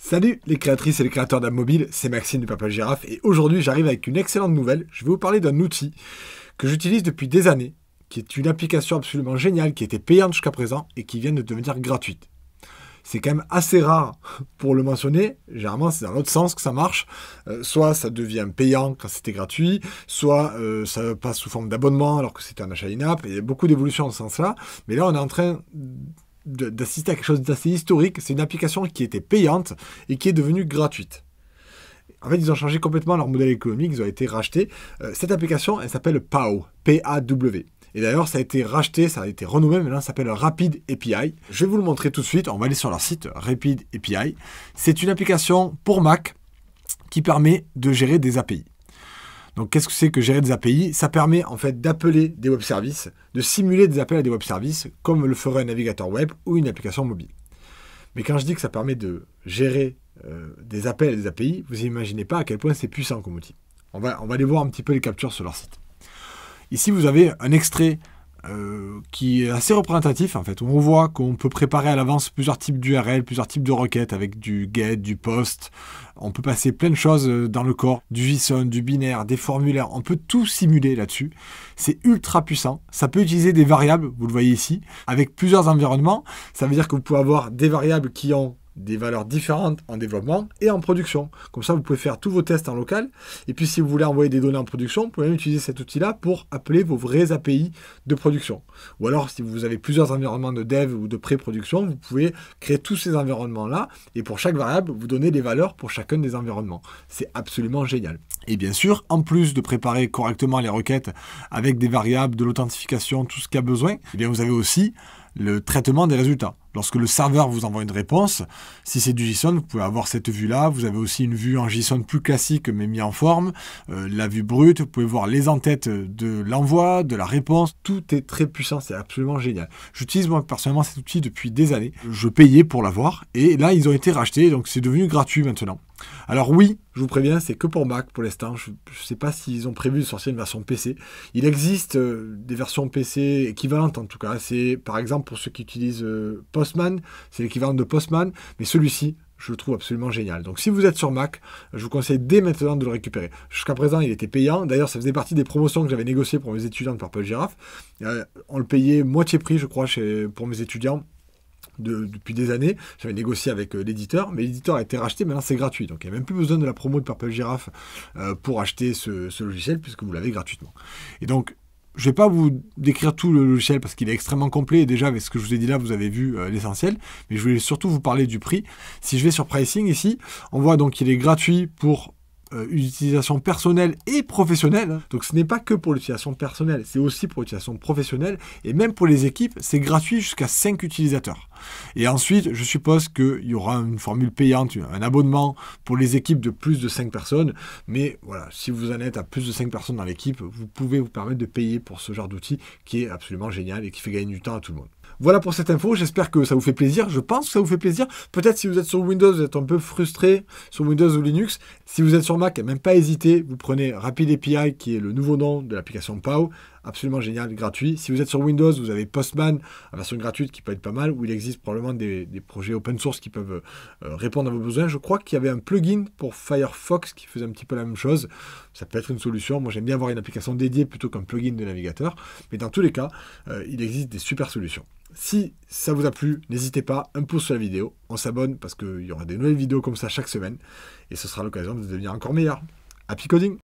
Salut les créatrices et les créateurs d'app mobile, c'est Maxime du Papa Girafe et aujourd'hui j'arrive avec une excellente nouvelle. Je vais vous parler d'un outil que j'utilise depuis des années, qui est une application absolument géniale, qui était payante jusqu'à présent et qui vient de devenir gratuite. C'est quand même assez rare pour le mentionner, généralement c'est dans l'autre sens que ça marche, soit ça devient payant quand c'était gratuit, soit ça passe sous forme d'abonnement alors que c'était un achat in-app, il y a beaucoup d'évolutions dans ce sens-là, mais là on est en train d'assister à quelque chose d'assez historique. C'est une application qui était payante et qui est devenue gratuite. En fait, ils ont changé complètement leur modèle économique, ils ont été rachetés. Cette application, elle s'appelle PAW, P-A-W. Et d'ailleurs, ça a été racheté, ça a été renommé, maintenant ça s'appelle Rapid API. Je vais vous le montrer tout de suite, on va aller sur leur site, Rapid API. C'est une application pour Mac qui permet de gérer des API. Donc, qu'est-ce que c'est que gérer des API? Ça permet en fait d'appeler des web services, de simuler des appels à des web services, comme le ferait un navigateur web ou une application mobile. Mais quand je dis que ça permet de gérer des appels et des API, vous n'imaginez pas à quel point c'est puissant comme outil. On va aller voir un petit peu les captures sur leur site. Ici, vous avez un extrait qui est assez représentatif en fait. On voit qu'on peut préparer à l'avance plusieurs types d'URL, plusieurs types de requêtes avec du get, du post. On peut passer plein de choses dans le corps, du JSON, du binaire, des formulaires. On peut tout simuler là-dessus. C'est ultra puissant. Ça peut utiliser des variables, vous le voyez ici, avec plusieurs environnements. Ça veut dire que vous pouvez avoir des variables qui ont des valeurs différentes en développement et en production. Comme ça, vous pouvez faire tous vos tests en local. Et puis, si vous voulez envoyer des données en production, vous pouvez même utiliser cet outil-là pour appeler vos vraies API de production. Ou alors, si vous avez plusieurs environnements de dev ou de pré-production, vous pouvez créer tous ces environnements-là. Et pour chaque variable, vous donnez des valeurs pour chacun des environnements. C'est absolument génial. Et bien sûr, en plus de préparer correctement les requêtes avec des variables, de l'authentification, tout ce qu'il y a besoin, eh bien, vous avez aussi le traitement des résultats. Lorsque le serveur vous envoie une réponse, si c'est du JSON, vous pouvez avoir cette vue-là. Vous avez aussi une vue en JSON plus classique, mais mis en forme. La vue brute, vous pouvez voir les en-têtes de l'envoi, de la réponse. Tout est très puissant, c'est absolument génial. J'utilise moi personnellement cet outil depuis des années. Je payais pour l'avoir et là, ils ont été rachetés, donc c'est devenu gratuit maintenant. Alors oui, je vous préviens, c'est que pour Mac pour l'instant. Je ne sais pas s'ils ont prévu de sortir une version PC. Il existe des versions PC équivalentes en tout cas. C'est par exemple pour ceux qui utilisent Postman, c'est l'équivalent de Postman, mais celui-ci, je le trouve absolument génial. Donc si vous êtes sur Mac, je vous conseille dès maintenant de le récupérer. Jusqu'à présent, il était payant. D'ailleurs, ça faisait partie des promotions que j'avais négociées pour mes étudiants de Purple Giraffe. On le payait moitié prix, je crois, pour mes étudiants. Depuis des années, j'avais négocié avec l'éditeur, mais l'éditeur a été racheté, maintenant c'est gratuit. Donc il n'y a même plus besoin de la promo de Purple Giraffe pour acheter ce logiciel, puisque vous l'avez gratuitement. Et donc, je ne vais pas vous décrire tout le logiciel parce qu'il est extrêmement complet. Et déjà, avec ce que je vous ai dit là, vous avez vu l'essentiel. Mais je voulais surtout vous parler du prix. Si je vais sur Pricing ici, on voit donc qu'il est gratuit pour une utilisation personnelle et professionnelle. Donc ce n'est pas que pour l'utilisation personnelle, c'est aussi pour l'utilisation professionnelle. Et même pour les équipes, c'est gratuit jusqu'à 5 utilisateurs. Et ensuite, je suppose qu'il y aura une formule payante, un abonnement pour les équipes de plus de 5 personnes. Mais voilà, si vous en êtes à plus de 5 personnes dans l'équipe, vous pouvez vous permettre de payer pour ce genre d'outil qui est absolument génial et qui fait gagner du temps à tout le monde. Voilà pour cette info, j'espère que ça vous fait plaisir. Je pense que ça vous fait plaisir. Peut-être si vous êtes sur Windows, vous êtes un peu frustré sur Windows ou Linux. Si vous êtes sur Mac, même pas hésiter, vous prenez Rapid API qui est le nouveau nom de l'application PAW. Absolument génial, gratuit. Si vous êtes sur Windows, vous avez Postman, la version gratuite qui peut être pas mal, où il existe probablement des projets open source qui peuvent répondre à vos besoins. Je crois qu'il y avait un plugin pour Firefox qui faisait un petit peu la même chose. Ça peut être une solution. Moi, j'aime bien avoir une application dédiée plutôt qu'un plugin de navigateur. Mais dans tous les cas, il existe des super solutions. Si ça vous a plu, n'hésitez pas, un pouce sur la vidéo. On s'abonne parce qu'il y aura des nouvelles vidéos comme ça chaque semaine. Et ce sera l'occasion de devenir encore meilleur. Happy coding!